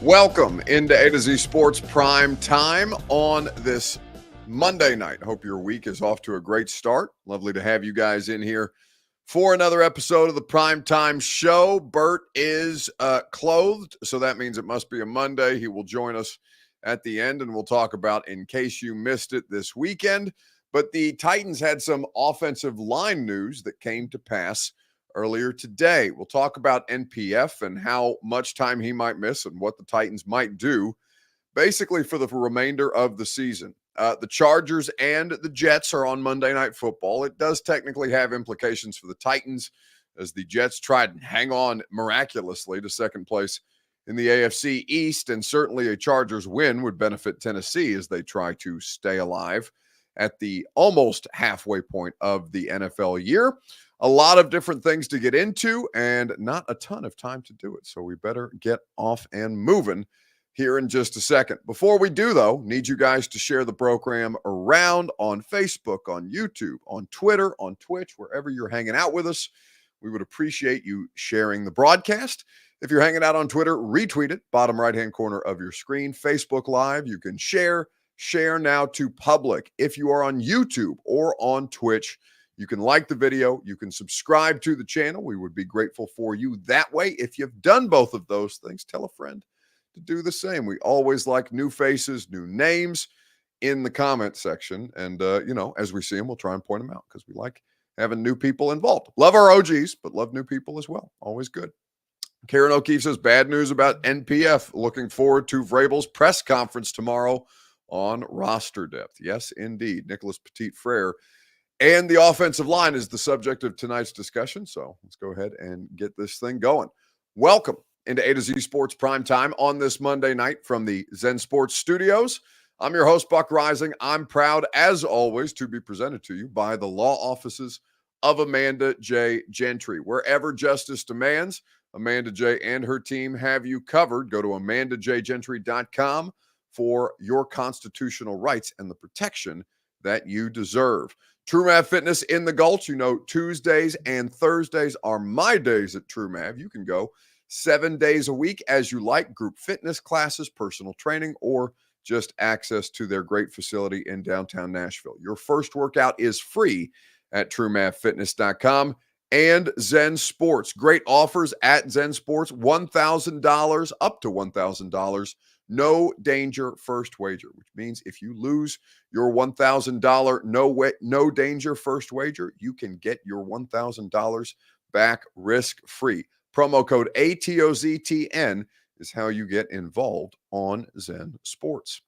Welcome into A to Z Sports Prime Time on this Monday night. Hope your week is off to a great start. Lovely to have you guys in here for another episode of the Prime Time Show. Bert is clothed, so that means it must be a Monday. He will join us at the end, and we'll talk about, in case you missed it, this weekend. But the Titans had some offensive line news that came to pass earlier today. We'll talk about NPF and how much time he might miss and what the Titans might do basically for the remainder of the season. The Chargers and the Jets are on Monday Night Football. It does technically have implications for the Titans as the Jets tried and hang on miraculously to second place in the AFC East, and certainly a Chargers win would benefit Tennessee as they try to stay alive at the almost halfway point of the NFL year. A lot of different things to get into and not a ton of time to do it. So we better get off and moving here in just a second. Before we do, though, need you guys to share the program around on Facebook, on YouTube, on Twitter, on Twitch, wherever you're hanging out with us. We would appreciate you sharing the broadcast. If you're hanging out on Twitter, retweet it, bottom right-hand corner of your screen. Facebook Live, you can share now to public. If you are on YouTube or on Twitch, you can like the video. You can subscribe to the channel. We would be grateful for you that way. If you've done both of those things, tell a friend to do the same. We always like new faces, new names in the comment section. And, as we see them, we'll try and point them out because we like having new people involved. Love our OGs, but love new people as well. Always good. Karen O'Keefe says, bad news about NPF. Looking forward to Vrabel's press conference tomorrow on roster depth. Yes, indeed. Nicholas Petit-Frere and the offensive line is the subject of tonight's discussion. So let's go ahead and get this thing going. Welcome into A to Z Sports Prime Time on this Monday night from the Zen Sports studios. I'm your host, Buck Rising. I'm proud, as always, to be presented to you by the law offices of Amanda J. Gentry. Wherever justice demands, Amanda J. and her team have you covered. Go to amandajgentry.com for your constitutional rights and the protection that you deserve. Truma Fitness in the Gulch. You know, Tuesdays and Thursdays are my days at Truma. You can go 7 days a week as you like, group fitness classes, personal training, or just access to their great facility in downtown Nashville. Your first workout is free at TrueMathFitness.com. And Zen Sports. Great offers at Zen Sports. $1,000, up to $1,000. No danger first wager, which means if you lose your $1,000 no danger first wager, you can get your $1,000 back risk-free. Promo code ATOZTN is how you get involved on Zen Sports.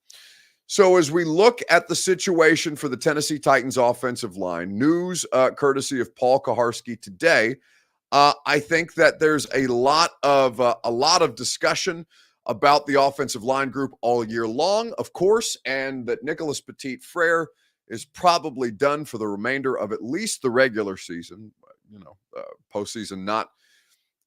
So as we look at the situation for the Tennessee Titans offensive line, news courtesy of Paul Kuharsky today, I think that there's a lot of discussion about the offensive line group all year long, of course, and that Nicholas Petit-Frere is probably done for the remainder of at least the regular season. Postseason not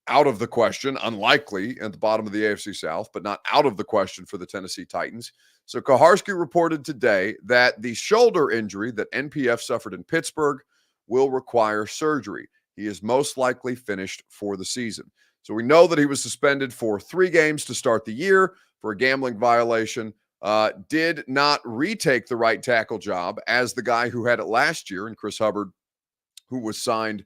out of the question, unlikely at the bottom of the AFC South, but not out of the question for the Tennessee Titans. So Kuharsky reported today that the shoulder injury that NPF suffered in Pittsburgh will require surgery. He is most likely finished for the season. So we know that he was suspended for 3 games to start the year for a gambling violation, did not retake the right tackle job as the guy who had it last year, and Chris Hubard, who was signed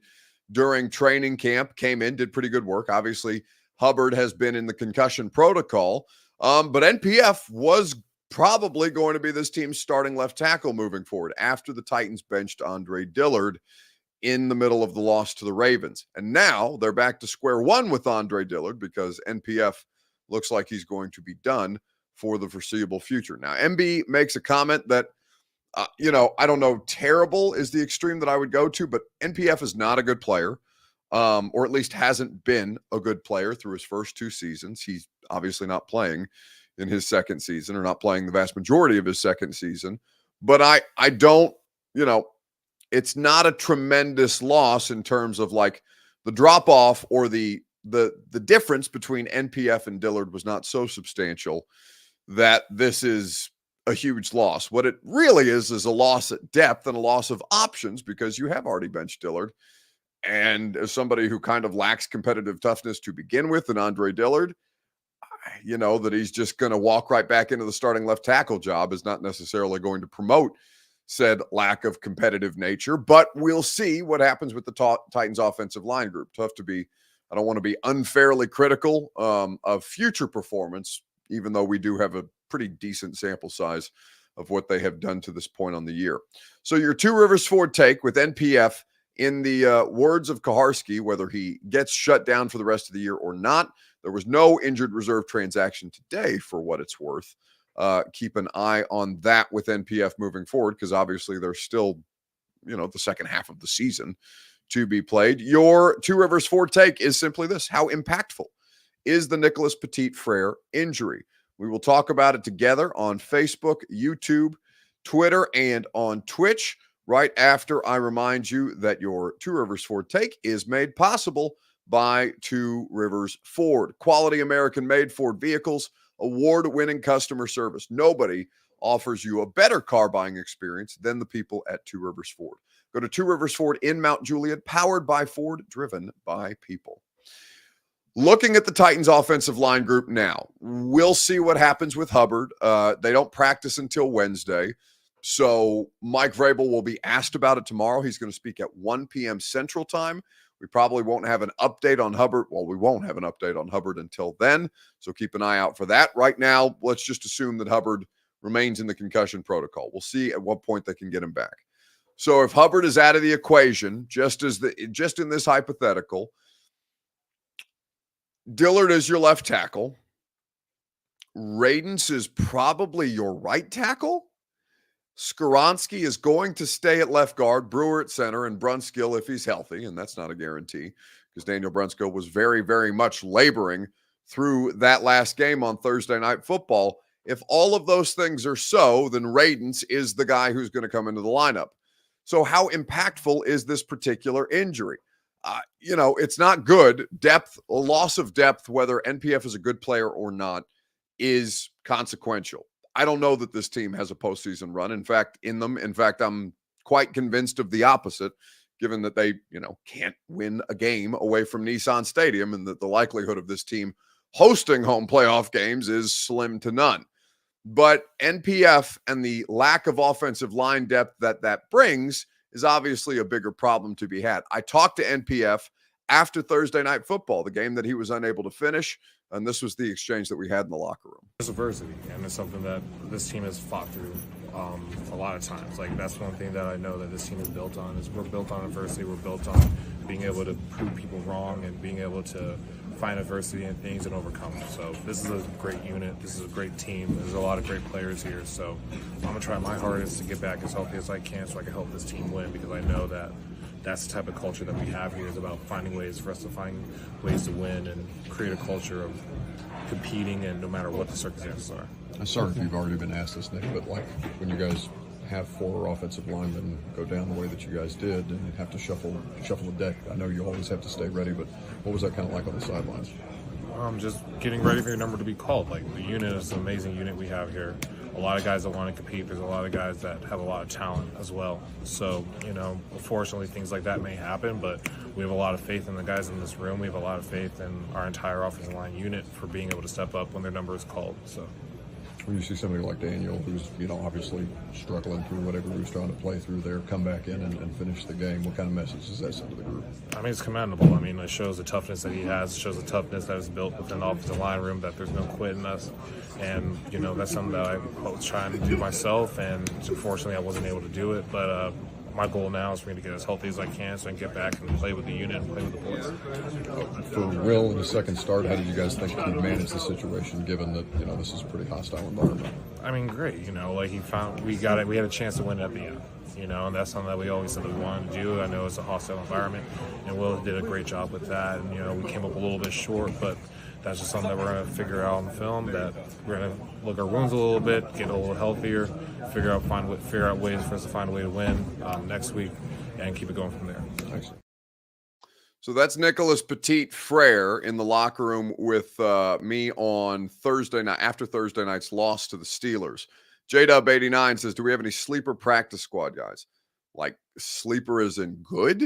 during training camp, came in, did pretty good work. Obviously, Hubbard has been in the concussion protocol, but NPF was probably going to be this team's starting left tackle moving forward after the Titans benched Andre Dillard in the middle of the loss to the Ravens. And now they're back to square one with Andre Dillard because NPF looks like he's going to be done for the foreseeable future. Now, MB makes a comment that, I don't know, terrible is the extreme that I would go to, but NPF is not a good player, or at least hasn't been a good player through his first 2 seasons. He's obviously not playing in his second season, or not playing the vast majority of his second season. But I don't, it's not a tremendous loss in terms of like the drop off or the difference between NPF and Dillard was not so substantial that this is a huge loss. What it really is a loss at depth and a loss of options because you have already benched Dillard. And as somebody who kind of lacks competitive toughness to begin with, and Andre Dillard, that he's just going to walk right back into the starting left tackle job is not necessarily going to promote said lack of competitive nature. But we'll see what happens with the Titans offensive line group. Tough to be, I don't want to be unfairly critical of future performance, even though we do have a pretty decent sample size of what they have done to this point on the year. So your Two Rivers Ford take with NPF, in the words of Kaharski, whether he gets shut down for the rest of the year or not, there was no injured reserve transaction today for what it's worth. Keep an eye on that with NPF moving forward, because obviously there's still, the second half of the season to be played. Your Two Rivers Ford take is simply this: how impactful is the Nicholas Petit-Frere injury? We will talk about it together on Facebook, YouTube, Twitter, and on Twitch right after I remind you that your Two Rivers Ford take is made possible by Two Rivers Ford. Quality American-made Ford vehicles, award-winning customer service. Nobody offers you a better car buying experience than the people at Two Rivers Ford. Go to Two Rivers Ford in Mount Juliet, powered by Ford, driven by people. Looking at the Titans offensive line group now, we'll see what happens with Hubbard. They don't practice until Wednesday. So Mike Vrabel will be asked about it tomorrow. He's going to speak at 1 p.m. Central Time. We probably won't have an update on Hubbard. Well, we won't have an update on Hubbard until then. So keep an eye out for that. Right now, let's just assume that Hubbard remains in the concussion protocol. We'll see at what point they can get him back. So if Hubbard is out of the equation, just in this hypothetical, Dillard is your left tackle. Raiden is probably your right tackle. Skoronski is going to stay at left guard, Brewer at center, and Brunskill if he's healthy, and that's not a guarantee because Daniel Brunskill was very, very much laboring through that last game on Thursday Night Football. If all of those things are so, then Raiden is the guy who's going to come into the lineup. So how impactful is this particular injury? It's not good. Depth, a loss of depth, whether NPF is a good player or not, is consequential. I don't know that this team has a postseason run. In fact, I'm quite convinced of the opposite, given that they, can't win a game away from Nissan Stadium, and that the likelihood of this team hosting home playoff games is slim to none. But NPF and the lack of offensive line depth that brings is obviously a bigger problem to be had. I talked to NPF after Thursday Night Football, the game that he was unable to finish, and this was the exchange that we had in the locker room. It's adversity, and it's something that this team has fought through a lot of times. Like, that's one thing that I know that this team is built on, is we're built on adversity. We're built on being able to prove people wrong and being able to find adversity in things and overcome them. So this is a great unit. This is a great team. There's a lot of great players here. So I'm going to try my hardest to get back as healthy as I can so I can help this team win, because I know that that's the type of culture that we have here, is about finding ways for us to find ways to win and create a culture of competing, and no matter what the circumstances are. I'm sorry if you've already been asked this, Nick, but like when you guys have 4 offensive linemen go down the way that you guys did and have to shuffle the deck, I know you always have to stay ready, but what was that kind of like on the sidelines? Just getting ready for your number to be called. Like, the unit is an amazing unit we have here. A lot of guys that want to compete. There's a lot of guys that have a lot of talent as well. So, unfortunately, things like that may happen, but we have a lot of faith in the guys in this room. We have a lot of faith in our entire offensive line unit for being able to step up when their number is called. So, when you see somebody like Daniel, who's obviously struggling through whatever he was trying to play through there, come back in and finish the game, what kind of message does that send to the group? It's commendable. It shows the toughness that he has. It shows the toughness that is built within the offensive line room, that there's no quit in us. And, that's something that I was trying to do myself, and unfortunately I wasn't able to do it. But my goal now is for me to get as healthy as I can so I can get back and play with the unit and play with the boys. For Will, in the second start, how did you guys think he'd manage the situation, given that, this is a pretty hostile environment? Great. We had a chance to win at the end. And that's something that we always said that we wanted to do. I know it's a hostile environment, and Will did a great job with that. And, we came up a little bit short, but that's just something that we're going to figure out on the film, that we're going to look our wounds a little bit, get a little healthier, figure out ways for us to find a way to win next week, and keep it going from there. Thanks. So that's Nicholas Petit-Frere in the locker room with me on Thursday night, after Thursday night's loss to the Steelers. JDub89 says, do we have any sleeper practice squad guys? Like, sleeper as in good?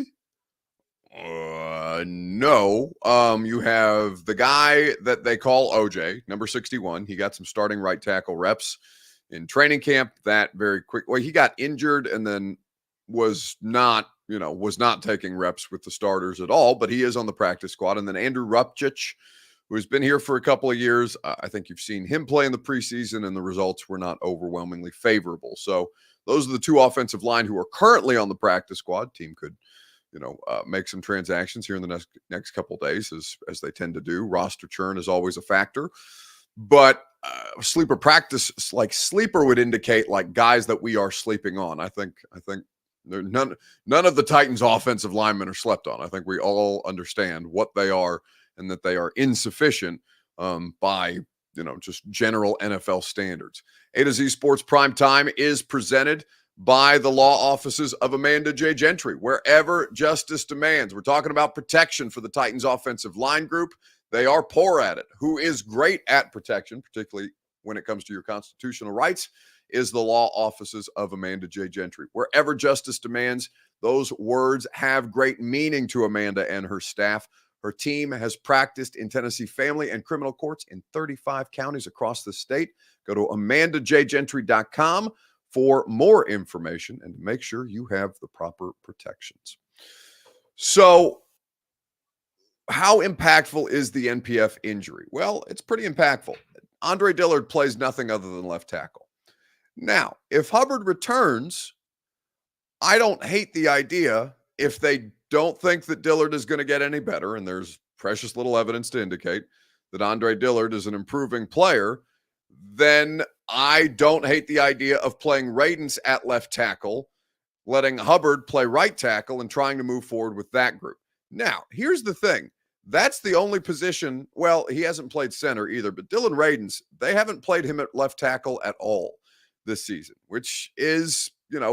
No. You have the guy that they call OJ, number 61. He got some starting right tackle reps in training camp. That very quick. Well, he got injured and then was not taking reps with the starters at all. But he is on the practice squad. And then Andrew Rupchich, who has been here for a couple of years. I think you've seen him play in the preseason, and the results were not overwhelmingly favorable. So those are the two offensive line who are currently on the practice squad. Team could make some transactions here in the next couple of days, as they tend to do. Roster churn is always a factor, but sleeper practice, like sleeper, would indicate like guys that we are sleeping on. I think none of the Titans' offensive linemen are slept on. I think we all understand what they are and that they are insufficient by just general NFL standards. A to Z Sports Prime Time is presented by the law offices of Amanda J. Gentry, wherever justice demands. We're talking about protection for the Titans offensive line group. They are poor at it. Who is great at protection, particularly when it comes to your constitutional rights, is the law offices of Amanda J. Gentry. Wherever justice demands, those words have great meaning to Amanda and her staff. Her team has practiced in Tennessee family and criminal courts in 35 counties across the state. Go to amandajgentry.com for more information and to make sure you have the proper protections. So, how impactful is the NPF injury? Well, it's pretty impactful. Andre Dillard plays nothing other than left tackle. Now, if Hubbard returns, I don't hate the idea if they don't think that Dillard is going to get any better, and there's precious little evidence to indicate that Andre Dillard is an improving player, then I don't hate the idea of playing Raiden at left tackle, letting Hubard play right tackle, and trying to move forward with that group. Now, here's the thing. That's the only position. Well, he hasn't played center either, but Dylan Raiden, they haven't played him at left tackle at all this season, which is,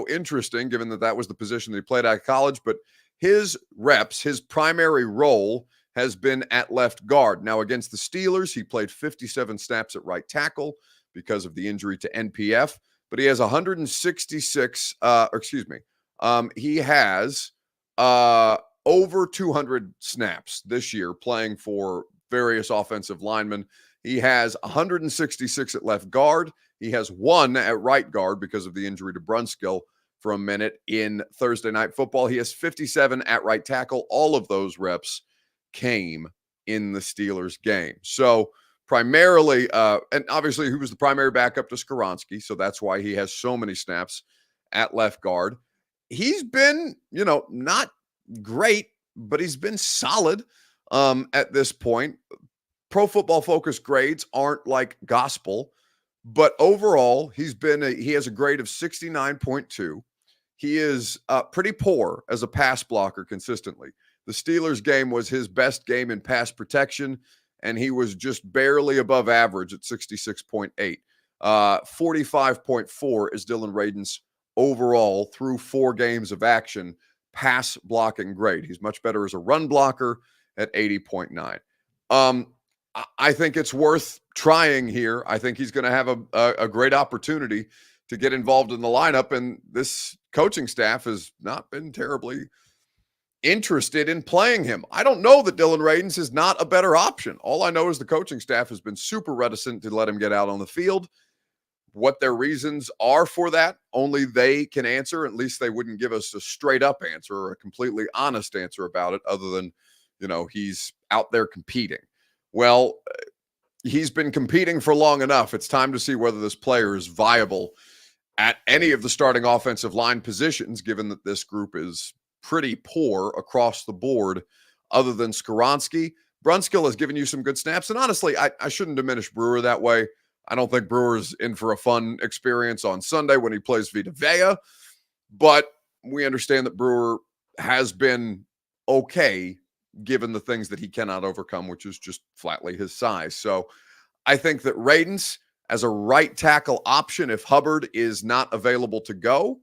interesting given that was the position that he played at college. But his reps, his primary role has been at left guard. Now, against the Steelers, he played 57 snaps at right tackle because of the injury to NPF, but he has 166, he has over 200 snaps this year playing for various offensive linemen. He has 166 at left guard. He has 1 at right guard because of the injury to Brunskill for a minute in Thursday Night Football. He has 57 at right tackle. All of those reps came in the Steelers game. So primarily, and obviously he was the primary backup to Skoronski, so that's why he has so many snaps at left guard. He's been, not great, but he's been solid at this point. Pro Football Focus grades aren't like gospel, but overall, he has a grade of 69.2. He is pretty poor as a pass blocker consistently. The Steelers game was his best game in pass protection, and he was just barely above average at 66.8. 45.4 is Dylan Raiden's overall through 4 games of action pass blocking grade. He's much better as a run blocker at 80.9. I think it's worth trying here. I think he's going to have a great opportunity to get involved in the lineup, and this coaching staff has not been terribly interested in playing him. I don't know that Dylan Raiden is not a better option. All I know is the coaching staff has been super reticent to let him get out on the field. What their reasons are for that, only they can answer. At least they wouldn't give us a straight up answer or a completely honest answer about it, other than, he's out there competing. Well, he's been competing for long enough. It's time to see whether this player is viable at any of the starting offensive line positions, given that this group is pretty poor across the board, other than Skoronski. Brunskill has given you some good snaps. And honestly, I shouldn't diminish Brewer that way. I don't think Brewer's in for a fun experience on Sunday when he plays Vita Vea, but we understand that Brewer has been okay given the things that he cannot overcome, which is just flatly his size. So I think that Raiden's as a right tackle option, if Hubbard is not available to go,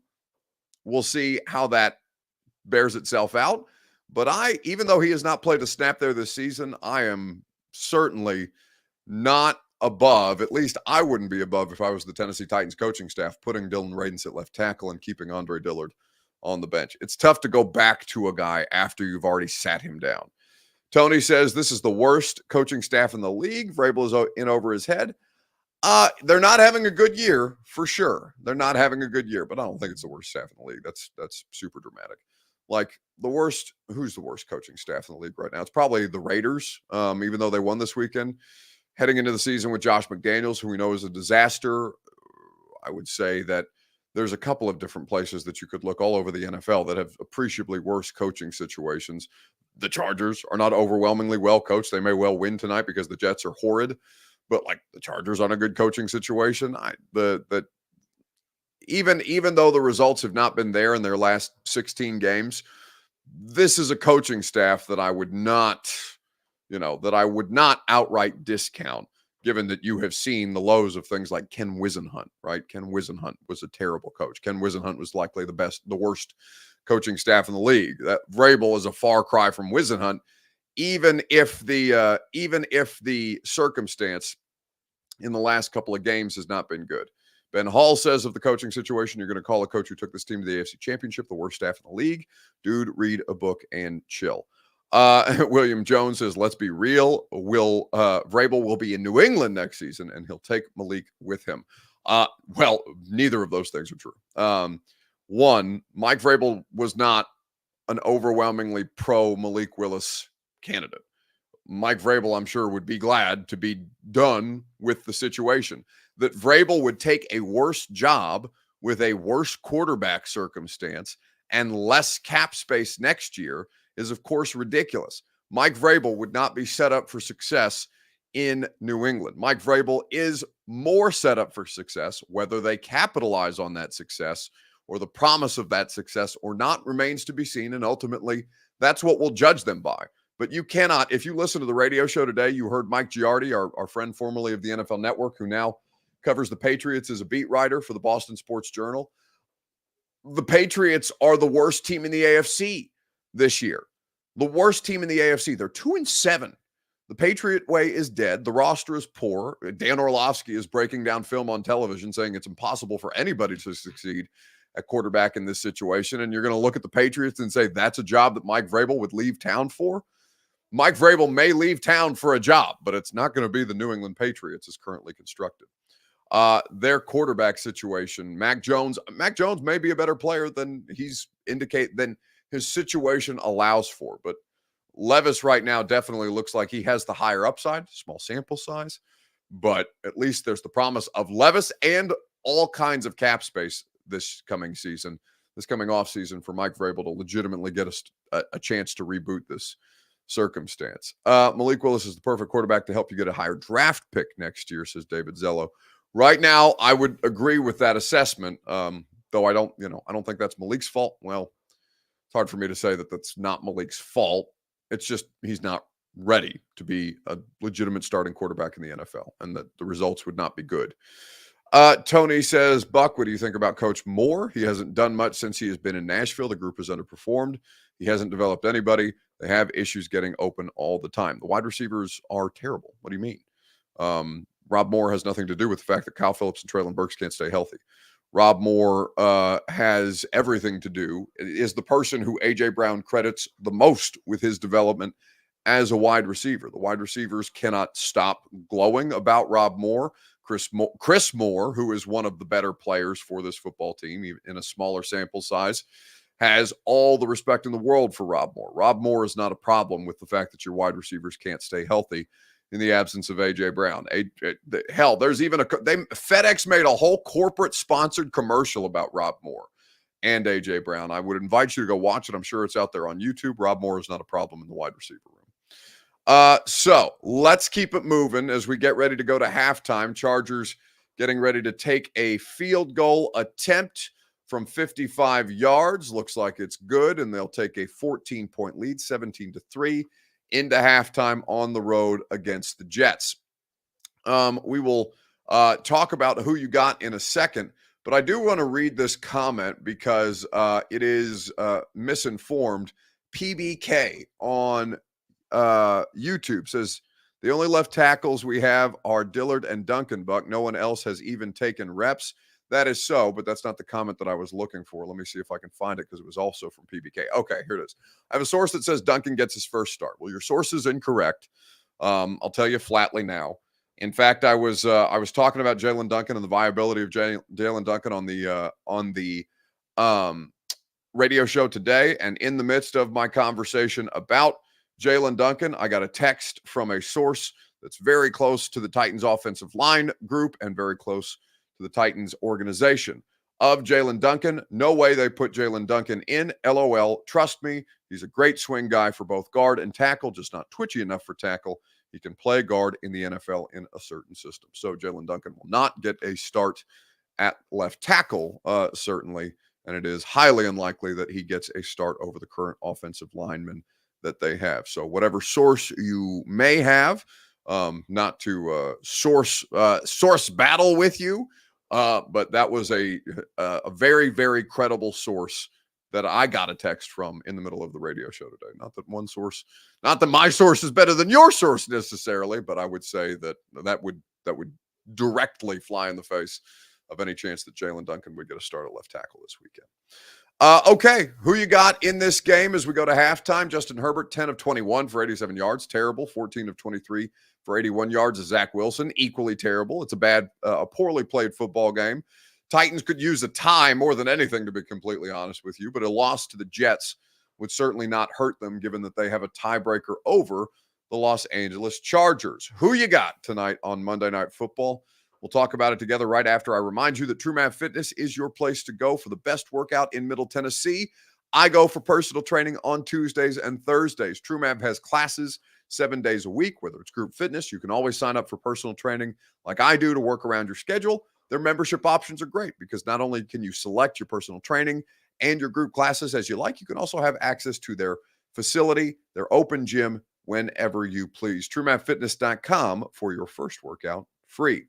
we'll see how that bears itself out. But even though he has not played a snap there this season, I am certainly not above, at least I wouldn't be above if I was the Tennessee Titans coaching staff, putting Dylan Raiden at left tackle and keeping Andre Dillard on the bench. It's tough to go back to a guy after you've already sat him down. Tony says this is the worst coaching staff in the league. Vrabel is in over his head. They're not having a good year for sure. They're not having a good year, but I don't think it's the worst staff in the league. That's super dramatic. Like the worst, who's the worst coaching staff in the league right now? It's probably the Raiders, even though they won this weekend. Heading into the season with Josh McDaniels, who we know is a disaster, I would say that there's a couple of different places that you could look all over the NFL that have appreciably worse coaching situations. The Chargers are not overwhelmingly well coached. They may well win tonight because the Jets are horrid, but like the Chargers aren't a good coaching situation. Even though the results have not been there in their last 16 games, this is a coaching staff that I would not outright discount, given that you have seen the lows of things like Ken Wisenhunt, right? Ken Wisenhunt was a terrible coach. Ken Wisenhunt was likely the worst coaching staff in the league. That Vrabel is a far cry from Wisenhunt, even if the circumstance in the last couple of games has not been good. Ben Hall says of the coaching situation, you're going to call a coach who took this team to the AFC Championship the worst staff in the league. Dude, read a book and chill. William Jones says, let's be real. Vrabel will be in New England next season, and he'll take Malik with him. Well, neither of those things are true. One, Mike Vrabel was not an overwhelmingly pro Malik Willis candidate. Mike Vrabel, I'm sure, would be glad to be done with the situation. That Vrabel would take a worse job with a worse quarterback circumstance and less cap space next year is, of course, ridiculous. Mike Vrabel would not be set up for success in New England. Mike Vrabel is more set up for success. Whether they capitalize on that success or the promise of that success or not remains to be seen, and ultimately, that's what we'll judge them by. But you cannot, if you listen to the radio show today, you heard Mike Giardi, our friend formerly of the NFL Network, who now covers the Patriots as a beat writer for the Boston Sports Journal. The Patriots are the worst team in the AFC this year. The worst team in the AFC. They're 2-7. The Patriot way is dead. The roster is poor. Dan Orlovsky is breaking down film on television saying it's impossible for anybody to succeed at quarterback in this situation. And you're going to look at the Patriots and say that's a job that Mike Vrabel would leave town for. Mike Vrabel may leave town for a job, but it's not going to be the New England Patriots as currently constructed. Their quarterback situation, Mac Jones may be a better player than than his situation allows for, but Levis right now definitely looks like he has the higher upside, small sample size, but at least there's the promise of Levis and all kinds of cap space this coming off season for Mike Vrabel to legitimately get us a chance to reboot this circumstance. Malik Willis is the perfect quarterback to help you get a higher draft pick next year, says David Zello. Right now, I would agree with that assessment, though I don't think that's Malik's fault. Well, it's hard for me to say that that's not Malik's fault. It's just he's not ready to be a legitimate starting quarterback in the NFL, and that the results would not be good. Tony says, Buck, what do you think about Coach Moore? He hasn't done much since he has been in Nashville. The group has underperformed. He hasn't developed anybody. They have issues getting open all the time. The wide receivers are terrible. What do you mean? Rob Moore has nothing to do with the fact that Kyle Phillips and Treylon Burks can't stay healthy. Rob Moore has everything to do, is the person who A.J. Brown credits the most with his development as a wide receiver. The wide receivers cannot stop glowing about Rob Moore. Chris Moore, who is one of the better players for this football team, even in a smaller sample size, has all the respect in the world for Rob Moore. Rob Moore is not a problem with the fact that your wide receivers can't stay healthy in the absence of A.J. Brown. Hell, there's even FedEx made a whole corporate sponsored commercial about Rob Moore and A.J. Brown. I would invite you to go watch it. I'm sure it's out there on YouTube. Rob Moore is not a problem in the wide receiver room. So let's keep it moving as we get ready to go to halftime. Chargers getting ready to take a field goal attempt from 55 yards. Looks like it's good, and they'll take a 14-point lead, 17-3. Into halftime on the road against the Jets. We will talk about who you got in a second, but I do want to read this comment because it is misinformed. PBK on YouTube says, the only left tackles we have are Dillard and Duncan, Buck. No one else has even taken reps. That is so, but that's not the comment that I was looking for. Let me see if I can find it because it was also from PBK. Okay, here it is. I have a source that says Duncan gets his first start. Well, your source is incorrect. I'll tell you flatly now. In fact, I was talking about Jaylen Duncan and the viability of Jaylen Duncan on the radio show today, and in the midst of my conversation about Jaylen Duncan, I got a text from a source that's very close to the Titans offensive line group and very close to the Titans organization of Jaylen Duncan. No way they put Jaylen Duncan in. LOL. Trust me, he's a great swing guy for both guard and tackle, just not twitchy enough for tackle. He can play guard in the NFL in a certain system. So Jaylen Duncan will not get a start at left tackle, certainly, and it is highly unlikely that he gets a start over the current offensive lineman that they have. So whatever source you may have, not to source battle with you, but that was a very, very credible source that I got a text from in the middle of the radio show today. Not that my source is better than your source necessarily, but I would say that would directly fly in the face of any chance that Jaylen Duncan would get a start at left tackle this weekend. Okay, who you got in this game as we go to halftime? Justin Herbert, 10 of 21 for 87 yards. Terrible. 14 of 23 for 81 yards. Zach Wilson, equally terrible. It's a poorly played football game. Titans could use a tie more than anything, to be completely honest with you, but a loss to the Jets would certainly not hurt them, given that they have a tiebreaker over the Los Angeles Chargers. Who you got tonight on Monday Night Football? We'll talk about it together right after I remind you that Truma Fitness is your place to go for the best workout in Middle Tennessee. I go for personal training on Tuesdays and Thursdays. Truma has classes 7 days a week, whether it's group fitness. You can always sign up for personal training like I do to work around your schedule. Their membership options are great because not only can you select your personal training and your group classes as you like, you can also have access to their facility, their open gym, whenever you please. TrueMapFitness.com for your first workout free.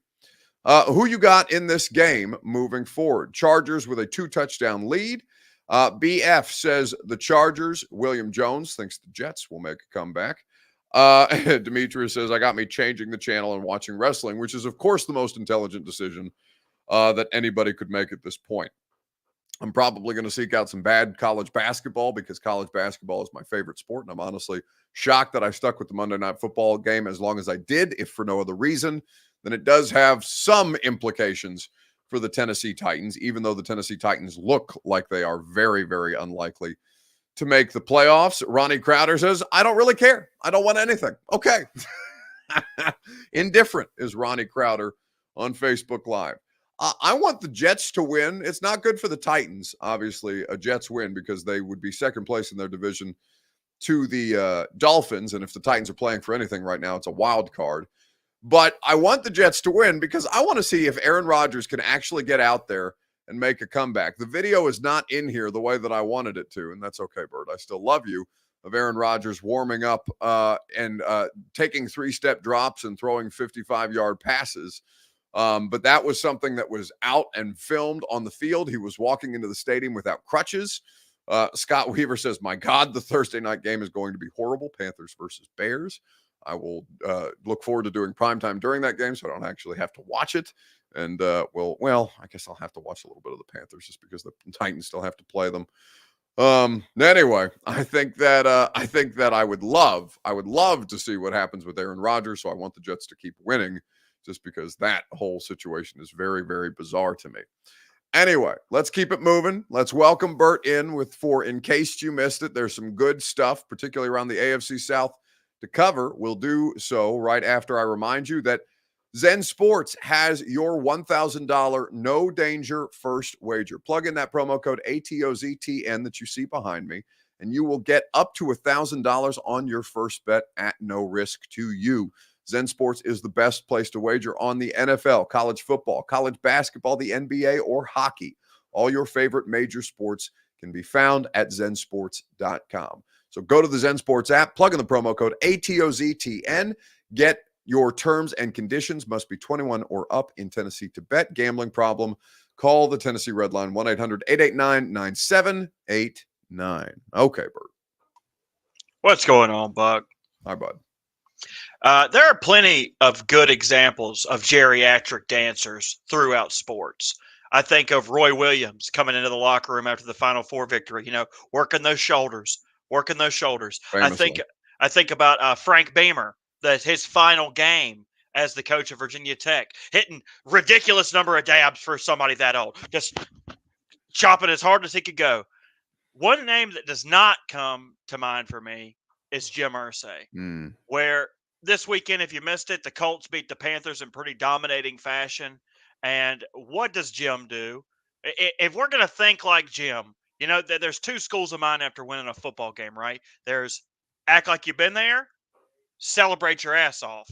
Who you got in this game moving forward? Chargers with a 2-touchdown lead. BF says the Chargers. William Jones thinks the Jets will make a comeback. Demetrius says, I got me changing the channel and watching wrestling, which is, of course, the most intelligent decision that anybody could make at this point. I'm probably going to seek out some bad college basketball because college basketball is my favorite sport, and I'm honestly shocked that I stuck with the Monday Night Football game as long as I did, if for no other reason than it does have some implications for the Tennessee Titans, even though the Tennessee Titans look like they are very, very unlikely to make the playoffs. Ronnie Crowder says, I don't really care. I don't want anything. Okay. Indifferent is Ronnie Crowder on Facebook Live. I want the Jets to win. It's not good for the Titans, obviously, a Jets win, because they would be second place in their division to the Dolphins. And if the Titans are playing for anything right now, it's a wild card. But I want the Jets to win because I want to see if Aaron Rodgers can actually get out there and make a comeback. The video is not in here the way that I wanted it to, and that's okay, Bert. I still love you, of Aaron Rodgers warming up and taking 3-step drops and throwing 55-yard passes. But that was something that was out and filmed on the field. He was walking into the stadium without crutches. Scott Weaver says, my God, the Thursday night game is going to be horrible. Panthers versus Bears. I will look forward to doing primetime during that game so I don't actually have to watch it. And, well, I guess I'll have to watch a little bit of the Panthers just because the Titans still have to play them. Anyway, I think that I would love to see what happens with Aaron Rodgers. So I want the Jets to keep winning just because that whole situation is very, very bizarre to me. Anyway, let's keep it moving. Let's welcome Bert in case you missed it. There's some good stuff, particularly around the AFC South, to cover. We'll do so right after I remind you that Zen Sports has your $1,000 no danger first wager. Plug in that promo code ATOZTN that you see behind me, and you will get up to $1,000 on your first bet at no risk to you. Zen Sports is the best place to wager on the NFL, college football, college basketball, the NBA, or hockey. All your favorite major sports can be found at zensports.com. So go to the Zen Sports app, plug in the promo code ATOZTN, get your terms and conditions. Must be 21 or up in Tennessee to bet. Gambling problem? Call the Tennessee Red Line, 1-800-889-9789. Okay, Bert. What's going on, Buck? Hi, bud. There are plenty of good examples of geriatric dancers throughout sports. I think of Roy Williams coming into the locker room after the Final Four victory, working those shoulders, working those shoulders. Famously. I think about Frank Beamer, that his final game as the coach of Virginia Tech, hitting ridiculous number of dabs for somebody that old, just chopping as hard as he could go. One name that does not come to mind for me is Jim Irsay, where this weekend, if you missed it, the Colts beat the Panthers in pretty dominating fashion. And what does Jim do? If we're going to think like Jim, there's two schools of mind after winning a football game, right? There's act like you've been there, celebrate your ass off.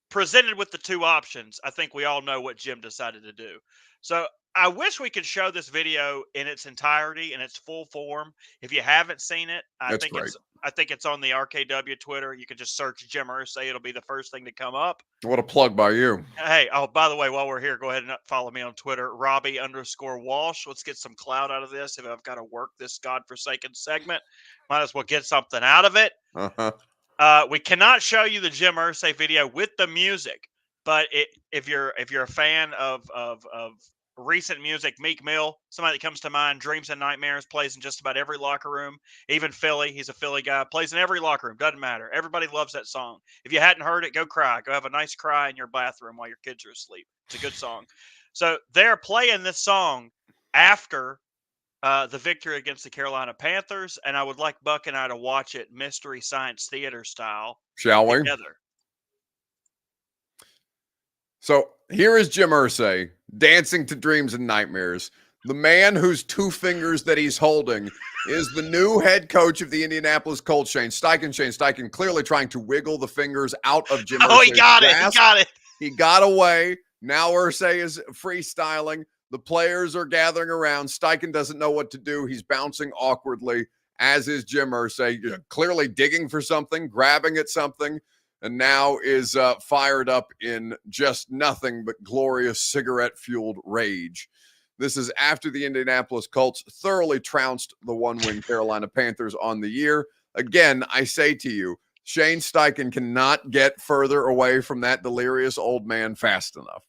Presented with the two options, I think we all know what Jim decided to do. So I wish we could show this video in its entirety, in its full form. If you haven't seen it, I think it's on the RKW Twitter. You can just search Jim Irsay. It'll be the first thing to come up. What a plug by you. Hey, by the way, while we're here, go ahead and follow me on Twitter, Robbie_Walsh. Let's get some clout out of this. If I've got to work this godforsaken segment, might as well get something out of it. We cannot show you the Jim Irsay video with the music, but if you're a fan of recent music, Meek Mill, somebody that comes to mind, Dreams and Nightmares, plays in just about every locker room. Even Philly, he's a Philly guy, plays in every locker room. Doesn't matter. Everybody loves that song. If you hadn't heard it, go cry. Go have a nice cry in your bathroom while your kids are asleep. It's a good song. So they're playing this song after the victory against the Carolina Panthers, and I would like Buck and I to watch it Mystery Science Theater style. Shall we? Together. So here is Jim Irsay dancing to Dreams and Nightmares. The man whose two fingers that he's holding is the new head coach of the Indianapolis Colts, Shane Steichen. Shane Steichen clearly trying to wiggle the fingers out of Jim Irsay's Oh, he got it. grasp. He got it. He got away. Now Irsay is freestyling. The players are gathering around. Steichen doesn't know what to do. He's bouncing awkwardly, as is Jim Irsay, clearly digging for something, grabbing at something, and now is fired up in just nothing but glorious cigarette-fueled rage. This is after the Indianapolis Colts thoroughly trounced the one-win Carolina Panthers on the year. Again, I say to you, Shane Steichen cannot get further away from that delirious old man fast enough.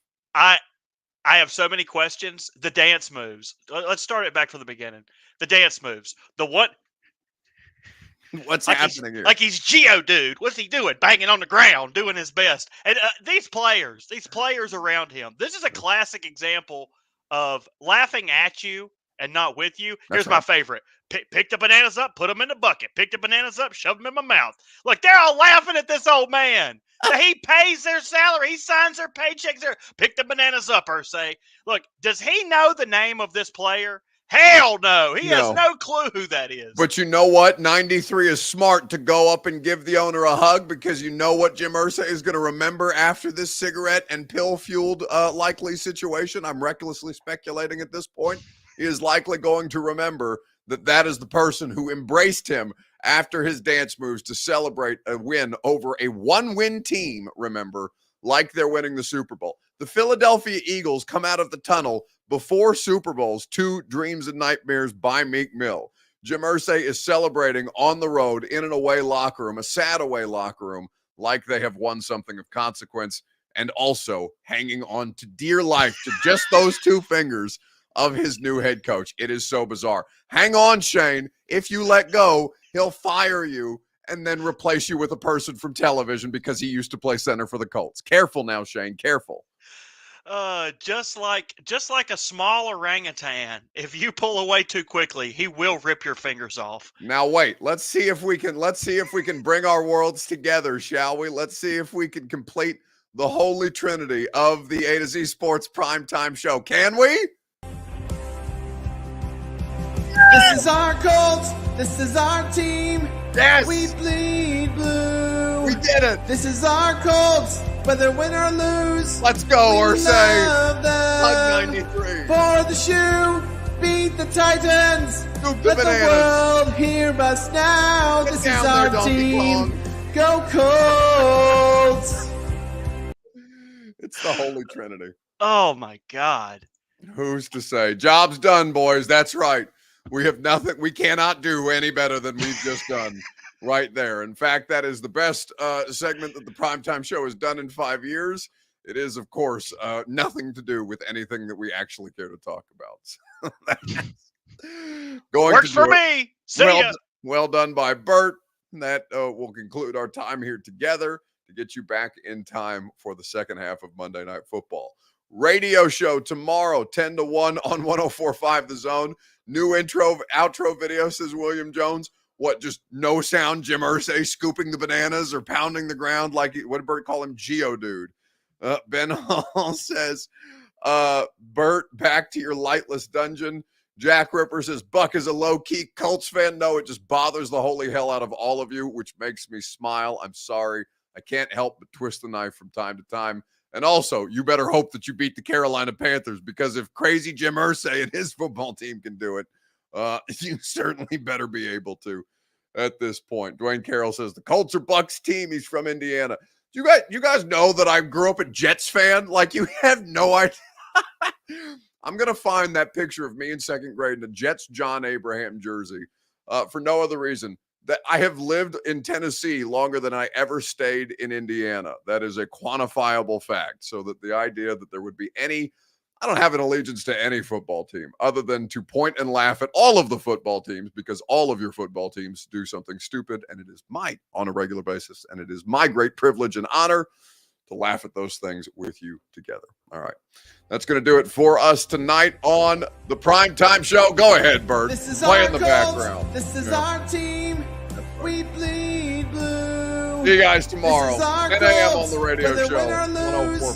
I have so many questions. The dance moves. Let's start it back from the beginning. The dance moves. The what? What's like happening here? Like he's Geodude. What's he doing? Banging on the ground, doing his best. And these players around him. This is a classic example of laughing at you and not with you. Here's my favorite. Pick the bananas up, put them in the bucket. Pick the bananas up, shove them in my mouth. Look, they're all laughing at this old man. He pays their salary. He signs their paychecks there. Pick the bananas up, Irsay. Look, does he know the name of this player? Hell no. He has no clue who that is. But you know what? 93 is smart to go up and give the owner a hug, because you know what Jim Irsay is going to remember after this cigarette and pill-fueled likely situation. I'm recklessly speculating at this point. He is likely going to remember that is the person who embraced him after his dance moves to celebrate a win over a one-win team, remember, like they're winning the Super Bowl. The Philadelphia Eagles come out of the tunnel before Super Bowls, 2 Dreams and Nightmares by Meek Mill. Jim Irsay is celebrating on the road in an away locker room, a sad away locker room, like they have won something of consequence, and also hanging on to dear life to just those 2 fingers of his new head coach. It is so bizarre. Hang on, Shane. If you let go, he'll fire you and then replace you with a person from television because he used to play center for the Colts. Careful now, Shane. Careful. Just like a small orangutan, if you pull away too quickly, he will rip your fingers off. Now wait, let's see if we can bring our worlds together, shall we? Let's see if we can complete the holy trinity of the A to Z Sports primetime show. Can we? This is our Colts. This is our team. Yes. We bleed blue. We did it. This is our Colts. Whether win or lose. Let's go, Irsay. Love them. Hug 93. For the shoe. Beat the Titans. Scoop the Let bananas. the world hear us now. Get This down is there, our Donkey team. Kong. Go Colts. It's the holy trinity. Oh my God. Who's to say? Job's done, boys. That's right. We have nothing. We cannot do any better than we've just done right there. In fact, that is the best segment that the primetime show has done in 5 years. It is, of course, nothing to do with anything that we actually care to talk about. Going Works to for do it. me. See ya. Well done by Bert. That will conclude our time here together to get you back in time for the second half of Monday Night Football. Radio show tomorrow, 10 to 1 on 104.5 The Zone. New outro video, says William Jones. What, just no sound Jim Irsay scooping the bananas or pounding the ground like, what did Bert call him? Geodude. Ben Hall says, Bert, back to your lightless dungeon. Jack Ripper says, Buck is a low-key Colts fan. No, it just bothers the holy hell out of all of you, which makes me smile. I'm sorry. I can't help but twist the knife from time to time. And also, you better hope that you beat the Carolina Panthers, because if crazy Jim Irsay and his football team can do it, you certainly better be able to at this point. Dwayne Carroll says, the Colts are Buck's team. He's from Indiana. You guys know that I grew up a Jets fan? Like, you have no idea. I'm going to find that picture of me in second grade in a Jets John Abraham jersey for no other reason. That I have lived in Tennessee longer than I ever stayed in Indiana. That is a quantifiable fact. So that the idea that there would be I don't have an allegiance to any football team other than to point and laugh at all of the football teams, because all of your football teams do something stupid, and it is on a regular basis. And it is my great privilege and honor to laugh at those things with you together. All right. That's going to do it for us tonight on the Primetime Show. Go ahead, Bert. Play in the background. This is our team. We bleed blue. See you guys tomorrow. This is our 10 a.m. on Colts, the radio whether show. win or lose. 104.5